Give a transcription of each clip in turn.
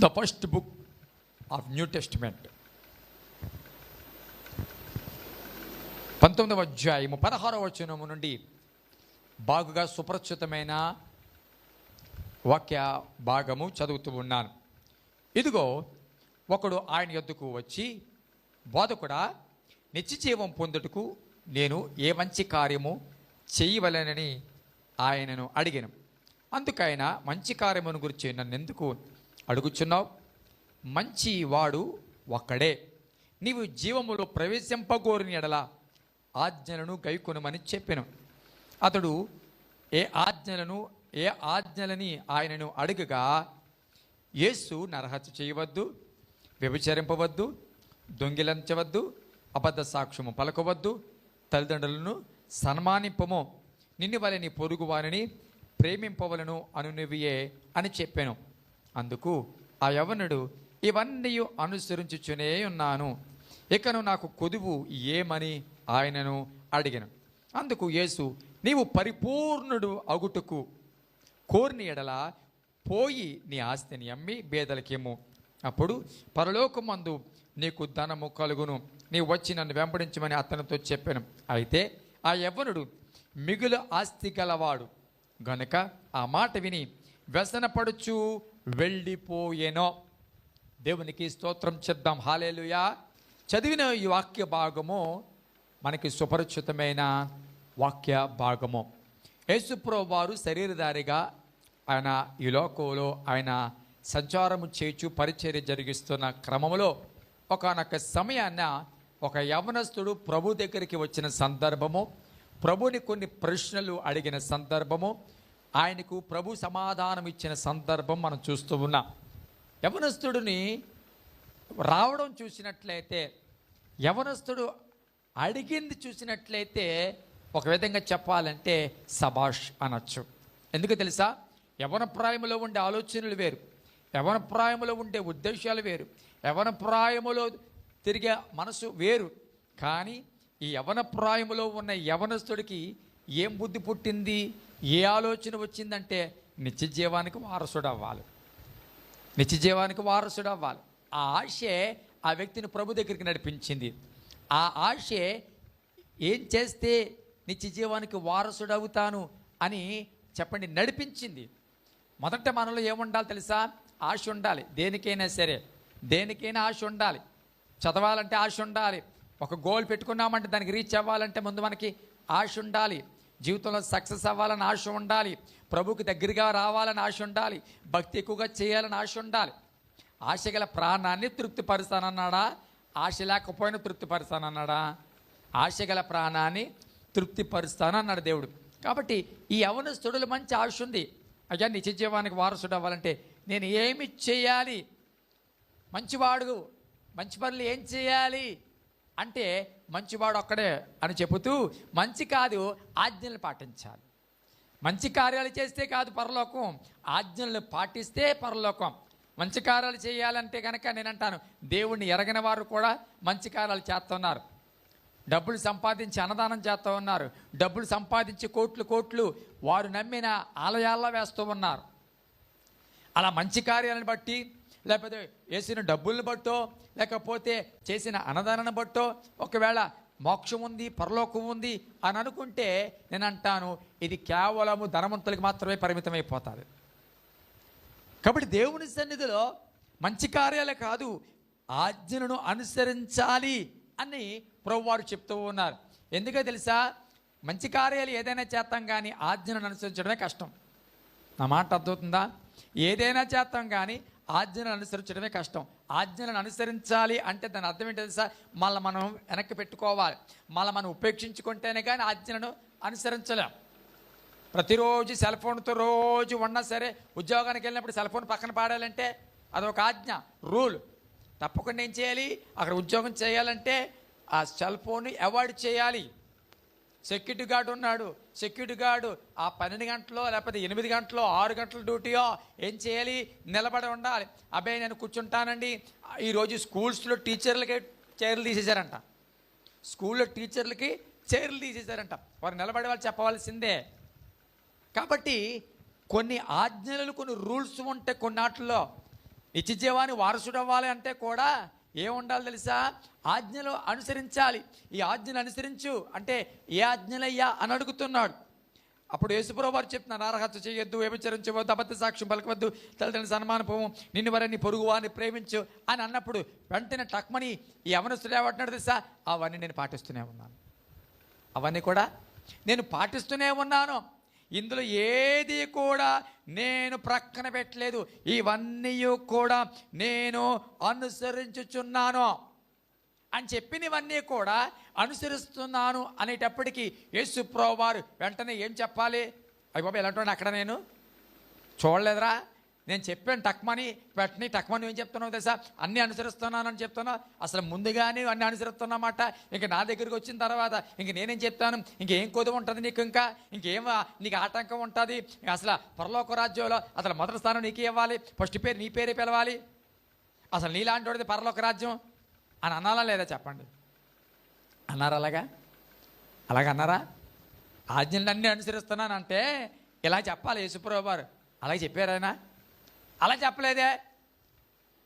The first book of new testament 19వ అధ్యాయము 16వ వచనము నుండి బాగుగా సుప్రచుతమైన వాక్య భాగము చదువుతూ ఉన్నాను. ఇదిగో ఒకడు ఆయన యొద్దకు వచ్చి, బోధకుడా, నిత్యజీవం పొందుటకు నేను ఏ మంచి కార్యము చేయవలెనని ఆయనను అడిగాను. అందుకైన మంచి కార్యమును గురించి నన్నెందుకు అడుగుచున్నావు? మంచి వాడు ఒక్కడే. నీవు జీవములో ప్రవేశింపగోరిన ఎడల ఆజ్ఞలను గైకొనమని చెప్పాను. అతడు ఏ ఆజ్ఞలని ఆయనను అడగగా, యేసు నరహత్య చేయవద్దు, వ్యభిచరింపవద్దు, దొంగిలించవద్దు, అబద్ధ సాక్ష్యము పలకవద్దు, తల్లిదండ్రులను సన్మానింపము, నిన్ను వలె నీ పొరుగు వారిని ప్రేమింపవలను అనునివియే అని చెప్పాను. అందుకు ఆ యవనుడు, ఇవన్నీ అనుసరించుచునే ఉన్నాను, ఇకను నాకు కొదువు ఏమని ఆయనను అడిగాను. అందుకు యేసు, నీవు పరిపూర్ణుడు అగుటకు కోరిన ఎడల పోయి నీ ఆస్తిని అమ్మి బేదలకేమో, అప్పుడు పరలోకమందు నీకు ధనము కలుగును. నీవు వచ్చి నన్ను వెంబడించమని అతనితో చెప్పాను. అయితే ఆ యవ్వనుడు మిగులు ఆస్తి గలవాడు గనుక ఆ మాట విని వ్యసనపడుచు వెళ్ళిపోయేనో. దేవునికి స్తోత్రం చెప్దాం. హల్లెలూయా. చదివిన ఈ వాక్య భాగము మనకి సుపరిచితమైన వాక్య భాగము. యేసుప్రభువు వారు శరీరధారిగా ఆయన ఈ లోకంలో ఆయన సంచారము చేచు పరిచర్య జరిగిస్తున్న క్రమంలో ఒకానొక సమయాన్న ఒక యవనస్తుడు ప్రభు దగ్గరికి వచ్చిన సందర్భము, ప్రభుని కొన్ని ప్రశ్నలు అడిగిన సందర్భము, ఆయనకు ప్రభు సమాధానం ఇచ్చిన సందర్భం మనం చూస్తూ ఉన్నాం. యవనస్తుడిని రావడం చూసినట్లయితే, యవనస్తుడు అడిగింది చూసినట్లయితే ఒక విధంగా చెప్పాలంటే సబాష్ అనొచ్చు. ఎందుకు తెలుసా? యవన ప్రాయములో ఉండే ఆలోచనలు వేరు, యవన ప్రాయములో ఉండే ఉద్దేశాలు వేరు, యవన ప్రాయములో తిరిగే మనసు వేరు. కానీ ఈ యవన ప్రాయములో ఉన్న యవనస్తుడికి ఏం బుద్ధి పుట్టింది, ఏ ఆలోచన వచ్చిందంటే నిత్య జీవానికి వారసుడు అవ్వాలి, నిత్య జీవానికి వారసుడు అవ్వాలి. ఆ ఆశే ఆ వ్యక్తిని ప్రభు దగ్గరికి నడిపించింది. ఆ ఆశే ఏం చేస్తే నిత్య జీవానికి వారసుడు అవుతాను అని చెప్పండి నడిపించింది. మొదట మనలో ఏముండాలి తెలుసా? ఆశ ఉండాలి. దేనికైనా సరే, దేనికైనా ఆశ ఉండాలి. చదవాలంటే ఆశ ఉండాలి. ఒక గోల్ పెట్టుకున్నామంటే దానికి రీచ్ అవ్వాలంటే ముందు మనకి ఆశ ఉండాలి. జీవితంలో సక్సెస్ అవ్వాలని ఆశ ఉండాలి. ప్రభువుకి దగ్గరగా రావాలని ఆశ ఉండాలి. భక్తి ఎక్కువగా చేయాలని ఆశ ఉండాలి. ఆశ గల ప్రాణాన్ని తృప్తిపరుస్తానన్నాడా? ఆశ లేకపోయినా తృప్తిపరుస్తానన్నాడా? ఆశ గల ప్రాణాన్ని తృప్తిపరుస్తానన్నాడు దేవుడు. కాబట్టి ఈ యవనస్తుడులు మంచి ఆశ ఉంది. అయ్యా, నిత్య జీవానికి వారసుడు అవ్వాలంటే నేను ఏమి చేయాలి? మంచివాడు, మంచి పనులు ఏం చేయాలి అంటే మంచివాడు ఒక్కడే అని చెబుతూ, మంచి కాదు ఆజ్ఞలు పాటించాలి. మంచి కార్యాలు చేస్తే కాదు పరలోకం, ఆజ్ఞలను పాటిస్తే పరలోకం. మంచి కార్యాలు చేయాలంటే కనుక నేను అంటాను, దేవుణ్ణి ఎరగని వారు కూడా మంచి కార్యాలు చేస్తున్నారు. డబ్బులు సంపాదించి అన్నదానం చేస్తూ ఉన్నారు. డబ్బులు సంపాదించి కోట్లు వారు నమ్మిన ఆలయాల్లో వేస్తూ ఉన్నారు. అలా మంచి కార్యాలను బట్టి, లేకపోతే వేసిన డబ్బులను బట్టో, లేకపోతే చేసిన అన్నదానాన్ని బట్టో ఒకవేళ మోక్షం ఉంది, పరలోకం ఉంది అని అనుకుంటే నేను అంటాను, ఇది కేవలము ధనవంతులకు మాత్రమే పరిమితమైపోతుంది. కాబట్టి దేవుని సన్నిధిలో మంచి కార్యాలే కాదు, ఆజ్ఞలను అనుసరించాలి అని ప్రభువారు చెప్తూ ఉన్నారు. ఎందుకో తెలుసా? మంచి కార్యాలు ఏదైనా చేస్తాం కానీ ఆజ్ఞలను అనుసరించడమే కష్టం. నా మాట అర్థమవుతుందా? ఏదైనా చేస్తాం కానీ ఆజ్ఞలను అనుసరించడమే కష్టం. ఆజ్ఞలను అనుసరించాలి అంటే దాని అర్థం ఏంటో తెలుసా? మళ్ళీ మనం వెనక్కి పెట్టుకోవాలి. మళ్ళీ మనం ఉపేక్షించుకుంటేనే కానీ ఆజ్ఞలను అనుసరించలేం. ప్రతిరోజు సెల్ ఫోన్తో రోజు ఉన్నా సరే, ఉద్యోగానికి వెళ్ళినప్పుడు సెల్ ఫోన్ పక్కన పాడాలంటే అదొక ఆజ్ఞ, రూల్. తప్పకుండా ఏం చేయాలి? అక్కడ ఉద్యోగం చేయాలంటే ఆ సెల్ ఫోన్ అవాయిడ్ చేయాలి. సెక్యూరిటీ గార్డు ఉన్నాడు, సెక్యూరిటీ గార్డు ఆ 12 గంటలో లేకపోతే 8 గంటలో 6 గంటల డ్యూటీయో ఏం చేయాలి? నిలబడి ఉండాలి. అబ్బాయి నేను కూర్చుంటానండి. ఈరోజు స్కూల్స్లో టీచర్లకి చైర్లు తీసేశారంట. స్కూల్లో టీచర్లకి చైర్లు తీసేశారంట. వారు నిలబడే వాళ్ళు చెప్పవలసిందే. కాబట్టి కొన్ని ఆజ్ఞలు, కొన్ని రూల్స్ ఉంటాయి కొన్నాటిలో. నిత్య జీవాన్ని వారసుడు అవ్వాలి అంటే కూడా ఏముండాలి తెలుసా? ఆజ్ఞలు అనుసరించాలి. ఈ ఆజ్ఞలు అనుసరించు అంటే ఏ ఆజ్ఞలయ్యా అని అడుగుతున్నాడు. అప్పుడు యేసుప్రభువు వారు చెప్తున్నారు, నరహత్య చేయొద్దు, వ్యభిచరించవద్దు, అబద్ధ సాక్ష్యం పలకవద్దు, తల్లిదండ్రుల సన్మానపోవు, నిన్ను వారిని పొరుగు వారిని ప్రేమించు అని అన్నప్పుడు వెంటనే టక్మని ఈ యవనస్తుడు ఏమంటున్నాడు తెలుసా? అవన్నీ నేను పాటిస్తూనే ఉన్నాను, అవన్నీ కూడా నేను పాటిస్తూనే ఉన్నాను, ఇందులో ఏది కూడా నేను ప్రక్కన పెట్టలేదు, ఇవన్నీ కూడా నేను అనుసరించుచున్నాను అని చెప్పినవన్నీ కూడా అనుసరిస్తున్నాను అనేటప్పటికీ యేసు ప్రభువు వారు వెంటనే ఏం చెప్పాలి? అయ్య బాబా ఎలాంటి అక్కడ నేను చూడలేదురా, నేను చెప్పాను టక్మని, వెంటనే టక్మని ఏం చెప్తున్నావు తెలుసా? అన్నీ అనుసరిస్తున్నానని చెప్తున్నావు. అసలు ముందుగానే అన్నీ అనుసరిస్తున్నమాట. ఇంక నా దగ్గరికి వచ్చిన తర్వాత ఇంక నేనేం చెప్తాను? ఇంకేం కొదువు ఉంటుంది నీకు? ఇంకేం నీకు ఆటంకం ఉంటుంది? అసలు పరలోక రాజ్యంలో అసలు మొదటి స్థానం నీకే ఇవ్వాలి, ఫస్ట్ పేరు నీ పేరే పిలవాలి, అసలు నీలాంటి వాడిది పరలోక రాజ్యం అని అనాలా లేదా చెప్పండి? అన్నారా? అలాగా అన్నారా? ఆజ్ఞలు అన్నీ అనుసరిస్తున్నానంటే ఇలా చెప్పాలి యేసుప్రభువు వారు. అలాగే చెప్పారు ఆయన? అలా చెప్పలేదే.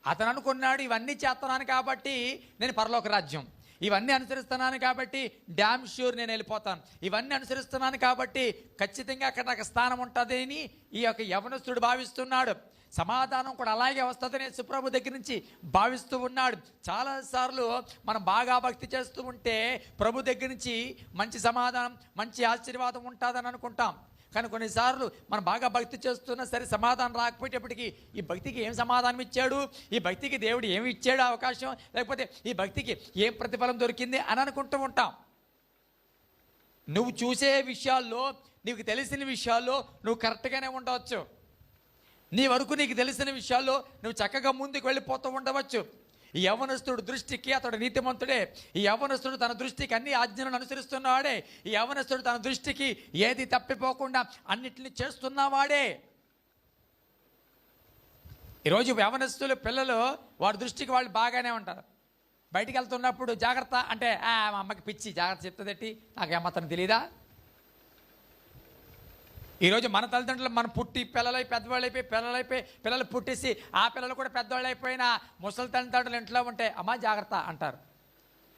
అతను అనుకున్నాడు ఇవన్నీ చేస్తున్నాను కాబట్టి నేను పరలోక రాజ్యం, ఇవన్నీ అనుసరిస్తున్నాను కాబట్టి డ్యామ్ ష్యూర్ నేను వెళ్ళిపోతాను, ఇవన్నీ అనుసరిస్తున్నాను కాబట్టి ఖచ్చితంగా అక్కడ నాకు స్థానం ఉంటుంది అని ఈ యొక్క యవనస్తుడు భావిస్తున్నాడు. సమాధానం కూడా అలాగే వస్తుందని యేసుప్రభు దగ్గర నుంచి భావిస్తూ ఉన్నాడు. చాలాసార్లు మనం బాగా భక్తి చేస్తూ ఉంటే ప్రభు దగ్గర నుంచి మంచి సమాధానం, మంచి ఆశీర్వాదం ఉంటుందని అనుకుంటాం. కానీ కొన్నిసార్లు మనం బాగా భక్తి చేస్తున్నా సరే సమాధానం రాకపోయేటప్పటికి ఈ భక్తికి ఏం సమాధానం ఇచ్చాడు, ఈ భక్తికి దేవుడు ఏమి ఇచ్చాడు అవకాశం, లేకపోతే ఈ భక్తికి ఏం ప్రతిఫలం దొరికింది అని అనుకుంటూ ఉంటాం. నువ్వు చూసే విషయాల్లో, నీకు తెలిసిన విషయాల్లో నువ్వు కరెక్ట్గానే ఉండవచ్చు, నీ వరకు నీకు తెలిసిన విషయాల్లో నువ్వు చక్కగా ముందుకు వెళ్ళిపోతూ ఉండవచ్చు. ఈ యవనస్తుడు దృష్టికి అతడు నీతిమంతుడే, ఈ యవనస్తుడు తన దృష్టికి అన్ని ఆజ్ఞలను అనుసరిస్తున్నవాడే, ఈ యవనస్తుడు తన దృష్టికి ఏది తప్పిపోకుండా అన్నిటిని చేస్తున్నవాడే. ఈరోజు యవనస్తులు పిల్లలు వారి దృష్టికి వాళ్ళు బాగానే ఉంటారు. బయటికి వెళ్తున్నప్పుడు జాగ్రత్త అంటే మా అమ్మకి పిచ్చి, జాగ్రత్త చెప్తుందేంటి, నాకేమాత్రం తెలీదా? ఈరోజు మన తల్లిదండ్రులు మనం పుట్టి పిల్లలు పుట్టేసి ఆ పిల్లలు కూడా పెద్దవాళ్ళు అయిపోయినా ముసలి తల్లిదండ్రులు ఇంట్లో ఉంటే అమ్మా జాగ్రత్త అంటారు.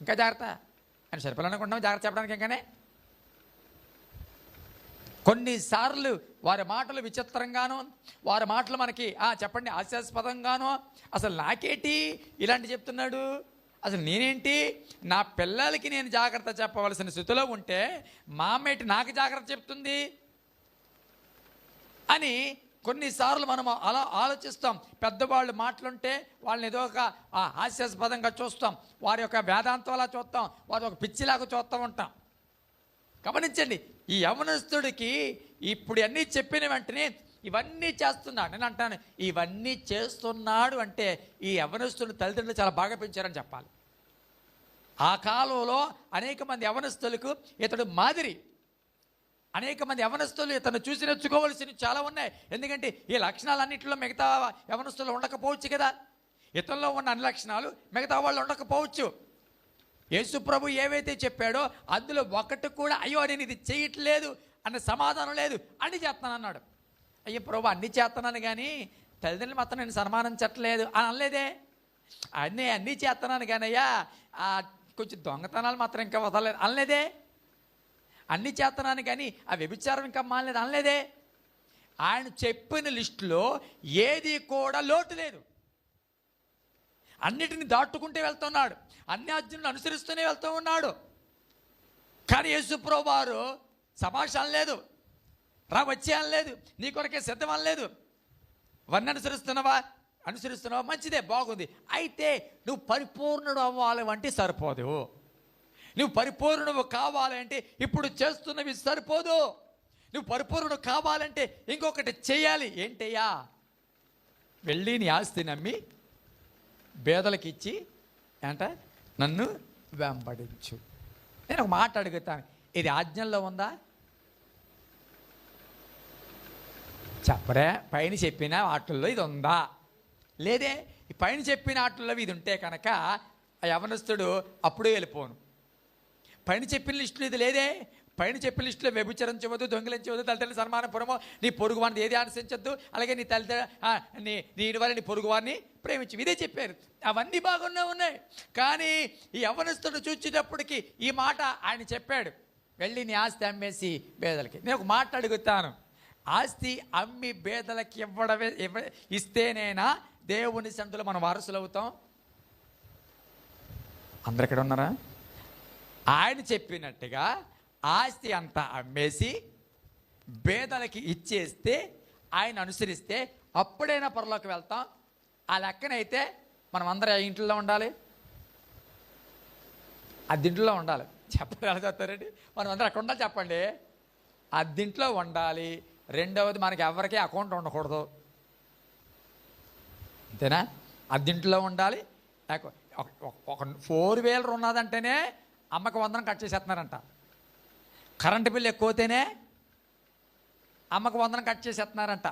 ఇంకా జాగ్రత్త అని సరిపిల్లలు అనుకుంటాం జాగ్రత్త చెప్పడానికి. ఇంకానే కొన్నిసార్లు వారి మాటలు విచిత్రంగాను, వారి మాటలు మనకి చెప్పండి హాస్యాస్పదంగాను, అసలు నాకేంటి ఇలాంటి చెప్తున్నాడు, అసలు నేనేంటి నా పిల్లలకి నేను జాగ్రత్త చెప్పవలసిన స్థితిలో ఉంటే మా అమ్మేంటి నాకు జాగ్రత్త చెప్తుంది అని కొన్నిసార్లు మనం అలా ఆలోచిస్తాం. పెద్దవాళ్ళు మాటలుంటే వాళ్ళని ఏదో ఒక హాస్యాస్పదంగా చూస్తాం, వారి యొక్క వేదాంతాలా చూస్తాం, వారి ఒక పిచ్చిలాగా చూస్తూ ఉంటాం. గమనించండి, ఈ యవనస్తుడికి ఇప్పుడు అన్నీ చెప్పిన వెంటనే ఇవన్నీ చేస్తున్నాడు. నేను అంటాను ఇవన్నీ చేస్తున్నాడు అంటే ఈ యవనస్తుని తల్లిదండ్రులు చాలా బాగా పెంచారని చెప్పాలి. ఆ కాలంలో అనేక మంది యవనస్తులకు ఇతడు మాదిరి. అనేక మంది యవనస్తులు ఇతను చూసి నేర్చుకోవాల్సినవి చాలా ఉన్నాయి. ఎందుకంటే ఈ లక్షణాలన్నింటిలో మిగతా యవనస్తులు ఉండకపోవచ్చు కదా. ఇతనిలో ఉన్న అన్ని లక్షణాలు మిగతా వాళ్ళు ఉండకపోవచ్చు. యేసు ప్రభు ఏవైతే చెప్పాడో అందులో ఒకటి కూడా అయ్యో నేను ఇది చేయట్లేదు అన్న సమాధానం లేదు, అన్ని చేస్తాను అన్నాడు. అయ్యో ప్రభు అన్ని చేస్తున్నాను కానీ తల్లిదండ్రులు మాత్రం నేను సన్మానించట్లేదు అని అనలేదే. అన్నీ చేస్తున్నాను కానీ అయ్యా కొంచెం దొంగతనాలు మాత్రం ఇంకా వదలలేదు అనలేదే. అన్ని చేస్తున్నాను కానీ ఆ వ్యభిచారం ఇంకా మానలేదు అనలేదే. ఆయన చెప్పిన లిస్టులో ఏది కూడా లోటు లేదు. అన్నిటిని దాటుకుంటూ వెళ్తున్నాడు, అన్ని ఆజ్ఞలను అనుసరిస్తూనే వెళ్తూ ఉన్నాడు. కానీ యేసు ప్రభువు వారు సభాష అనలేదు, రా వచ్చే అనలేదు, నీ కొరకే సిద్ధం అనలేదు. వన్నీ అనుసరిస్తున్నావా మంచిదే, బాగుంది. అయితే నువ్వు పరిపూర్ణుడు అవ్వాలి అంటే సరిపోదు. నువ్వు పరిపూర్ణుడు కావాలంటే ఇప్పుడు చేస్తున్నవి సరిపోదు. నువ్వు పరిపూర్ణుడు కావాలంటే ఇంకొకటి చేయాలి. ఏంటయ్యా? వెళ్ళి నీ ఆస్తిని అమ్మి పేదలకు ఇచ్చి నన్ను వెంబడించు. నేను ఒక మాట అడుగుతాను, ఇది ఆజ్ఞల్లో ఉందా? చెప్పరే. పైన చెప్పిన వాటిల్లో ఇది ఉందా? లేదే. ఈ పైన చెప్పిన వాటిల్లో ఇది ఉంటే కనుక ఆ యవనస్తుడు అప్పుడే వెళ్ళిపోను. పైన చెప్పిన లిస్టులో ఇది లేదే. పైన చెప్పే లిస్టులో వ్యభిచరించవద్దు, దొంగిలించవద్దు, తల్లిదండ్రుల సన్మానపురము, నీ పొరుగు వారిని ఏది ఆశించద్దు, అలాగే నీ నీ వల్ల నీ పొరుగు వారిని ప్రేమించు, ఇదే చెప్పారు. అవన్నీ బాగున్నా ఉన్నాయి. కానీ ఈ యవ్వనస్తుడు చూచేటప్పటికి ఈ మాట ఆయన చెప్పాడు, వెళ్ళి నీ ఆస్తి అమ్మేసి పేదలకి. నేను ఒక మాట అడుగుతాను, ఆస్తి అమ్మి పేదలకి ఇస్తేనేనా దేవుని సన్నిధిలో మనం వారసులు అవుతాం? అందరు ఎక్కడ ఉన్నారా? ఆయన చెప్పినట్టుగా ఆస్తి అంతా అమ్మేసి పేదలకి ఇచ్చేస్తే, ఆయన అనుసరిస్తే అప్పుడైనా పరలోకి వెళ్తాం. ఆ లెక్కనైతే మనం అందరం ఇంట్లో ఉండాలి, అద్దింట్లో ఉండాలి. చెప్పండి, ఎలా చెప్తారండి? మనం అందరం అక్కడ ఉండాలి. చెప్పండి, అద్దింట్లో ఉండాలి. రెండవది, మనకి ఎవరికీ అకౌంట్ ఉండకూడదు, అంతేనా? అద్దింట్లో ఉండాలి. ఒక 4 వీలర్ ఉన్నదంటేనే అమ్మకి 100 కట్ చేసేస్తున్నారంట. కరెంటు బిల్లు ఎక్కువతేనే అమ్మకు 100 కట్ చేసేస్తున్నారంట.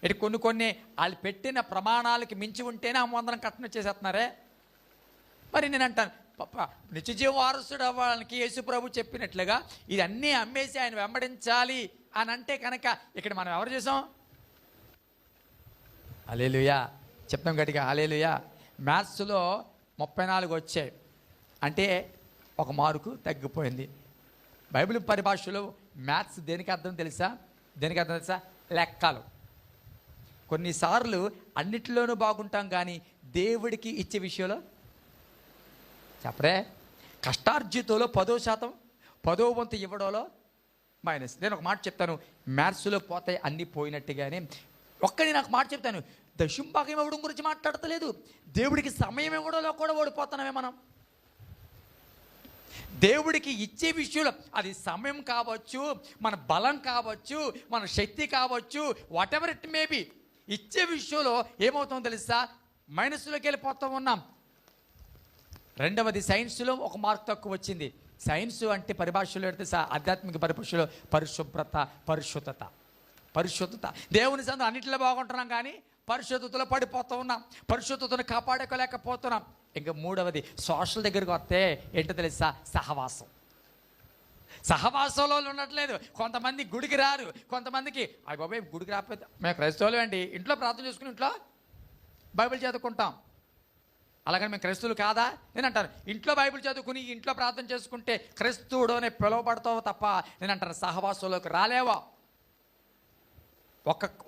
ఇటు కొన్ని వాళ్ళు పెట్టిన ప్రమాణాలకి మించి ఉంటేనే అమ్మ 100 కట్న చేసేస్తున్నారే. మరి నేను అంటాను, నిత్యజీవ వారసుడు అవ్వడానికి యేసు ప్రభు చెప్పినట్లుగా ఇదన్నీ అమ్మేసి ఆయన వెంబడించాలి అని అంటే కనుక ఇక్కడ మనం ఎవరు చేసాం? హల్లెలూయా చెప్తాం గట్టిగా, హల్లెలూయా. మ్యాథ్స్లో 34 వచ్చాయి అంటే 1 మార్కు తగ్గిపోయింది. బైబిల్ పరిభాషలో మ్యాథ్స్ దేనికి అర్థం తెలుసా? దేనికి అర్థం తెలుసా? లెక్కలు. కొన్నిసార్లు అన్నిటిలోనూ బాగుంటాం, కానీ దేవుడికి ఇచ్చే విషయంలో చెప్పరే. కష్టార్జితంలో 10% 10వ వంతు ఇవ్వడంలో మైనస్. నేను ఒక మాట చెప్తాను, మ్యాథ్స్లో పోతాయి అన్నీ పోయినట్టుగానే ఒక్కడి నాకు మాట చెప్తాను, దశంభాగం ఇవ్వడం గురించి మాట్లాడతలేదు, దేవుడికి సమయం ఇవ్వడంలో కూడా ఓడిపోతున్నామే మనం. దేవుడికి ఇచ్చే విషయంలో అది సమయం కావచ్చు, మన బలం కావచ్చు, మన శక్తి కావచ్చు, వాట్ ఎవర్ ఇట్ మేబీ, ఇచ్చే విషయంలో ఏమవుతుందో తెలుసా? మైనస్లోకి వెళ్ళిపోతూ ఉన్నాం. రెండవది, సైన్స్లో 1 మార్క్ తక్కువ వచ్చింది. సైన్స్ అంటే పరిభాషలో పెడితే ఆధ్యాత్మిక పరిభాషలో పరిశుద్ధత. దేవుని సందు అన్నింటిలో బాగుంటున్నాం, కానీ పరిశుద్ధతలో పడిపోతూ ఉన్నాం, పరిశుద్ధతను కాపాడుకోలేకపోతున్నాం. ఇంకా మూడవది, సోషల్ దగ్గరికి వస్తే ఏంటో తెలుసా? సహవాసంలో ఉండట్లేదు. కొంతమంది గుడికి రారు, కొంతమందికి అయ్య బాబాయ్ గుడికి రాకపోతే మేము క్రైస్తవులు అండి, ఇంట్లో ప్రార్థన చేసుకుని ఇంట్లో బైబిల్ చదువుకుంటాం, అలాగని మేము క్రైస్తవులు కాదా? నేను అంటాను, ఇంట్లో బైబిల్ చదువుకుని ఇంట్లో ప్రార్థన చేసుకుంటే క్రైస్తవుడు అనే పిలువబడతావు తప్ప నేను అంటాను సహవాసంలోకి రాలేవా.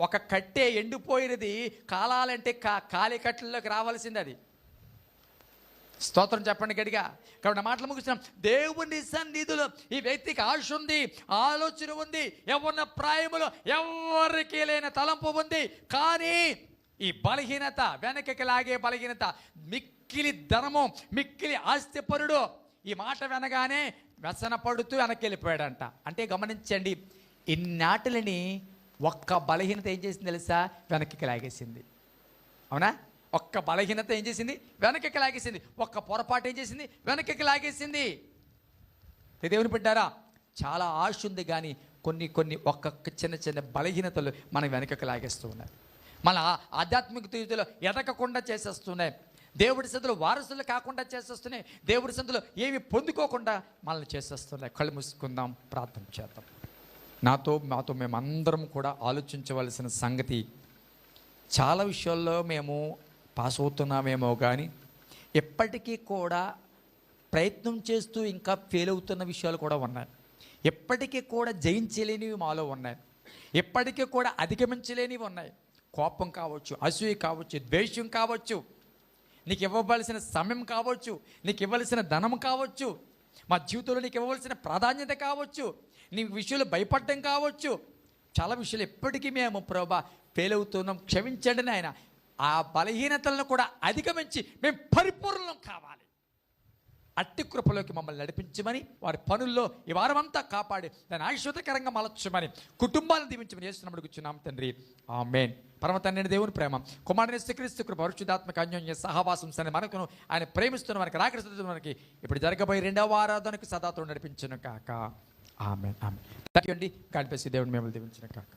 ఒక కట్టె ఎండిపోయినది కాలాలంటే కాలి కట్టెల్లోకి రావాల్సింది. అది స్తోత్రం చెప్పండి గడిగా. కాబట్టి మాటలు ముగిస్తున్నాం. దేవుని సన్నిధిలో ఈ వ్యక్తికి ఆశ ఉంది, ఆలోచన ఉంది, యవ్వన ప్రాయములో ఎవరికి లేని తలంపు ఉంది, కానీ ఈ బలహీనత, వెనకకి లాగే బలహీనత, మిక్కిలి ధనము, మిక్కిలి ఆస్తిపరుడు, ఈ మాట వినగానే వ్యసన పడుతూ వెనక్కి వెళ్ళిపోయాడంట. అంటే గమనించండి, ఇన్నాటిని ఒక్క బలహీనత ఏం చేసింది తెలుసా? వెనక్కి లాగేసింది. అవునా? ఒక్క బలహీనత ఏం చేసింది? వెనక్కి లాగేసింది. ఒక్క పొరపాటు ఏం చేసింది? వెనక్కి లాగేసింది. దేవుని బిడ్డారా, చాలా ఆశ ఉంది, కానీ కొన్ని ఒక్కొక్క చిన్న బలహీనతలు మనం వెనక్కి లాగేస్తూ ఉన్నాయి, మన ఆధ్యాత్మిక తీరులో ఎదగకుండా చేసేస్తున్నాయి, దేవుడి సందులో వారసులు కాకుండా చేసేస్తున్నాయి, దేవుడి సందులో ఏమి పొందుకోకుండా మనల్ని చేసేస్తున్నాయి. కళ్ళు మూసుకుందాం, ప్రార్థన చేద్దాం. మాతో మేమందరం కూడా ఆలోచించవలసిన సంగతి, చాలా విషయాల్లో మేము పాస్ అవుతున్నామేమో, కానీ ఎప్పటికీ కూడా ప్రయత్నం చేస్తూ ఇంకా ఫెయిల్ అవుతున్న విషయాలు కూడా ఉన్నాయి. ఎప్పటికీ కూడా జయించలేనివి మాలో ఉన్నాయి, ఎప్పటికీ కూడా అధిగమించలేనివి ఉన్నాయి. కోపం కావచ్చు, అసూయ కావచ్చు, ద్వేషం కావచ్చు, నీకు ఇవ్వవలసిన సమయం కావచ్చు, నీకు ఇవ్వవలసిన ధనం కావచ్చు, మా జీవితంలో నీకు ఇవ్వవలసిన ప్రాధాన్యత కావచ్చు, నీ విషయంలో భయపడటం కావచ్చు. చాలా విషయాలు ఎప్పటికీ మేము ప్రభా ఫెయిల్ అవుతున్నాం, క్షమించండి నాయన. ఆ బలహీనతలను కూడా అధిగమించి మేము పరిపూర్ణం కావాలి. అట్టి కృపలోకి మమ్మల్ని నడిపించమని, వారి పనుల్లో ఈ వారమంతా కాపాడి దాన్ని ఆశీర్వాదకరంగా మలచమని, కుటుంబాలను దీవించమని యేసునామములో కూర్చున్నాం తండ్రి, ఆమేన్. పరమ తండ్రి దేవుని ప్రేమ, కుమారుని యేసుక్రీస్తు కృప, పరిశుద్ధాత్మక అన్యోన్య సహవాసం సరే మనకును ఆయన ప్రేమిస్తున్న మనకి రాకరిస్తున్న మనకి ఇప్పుడు జరగబోయే 2వ ఆరాధనకు సదాతో నడిపించును కాక. ఆమేన్. ఆమేన్. థాంక్యూ అండి. God bless you. దేవుని మిమ్మల్ని దీవించును కాక.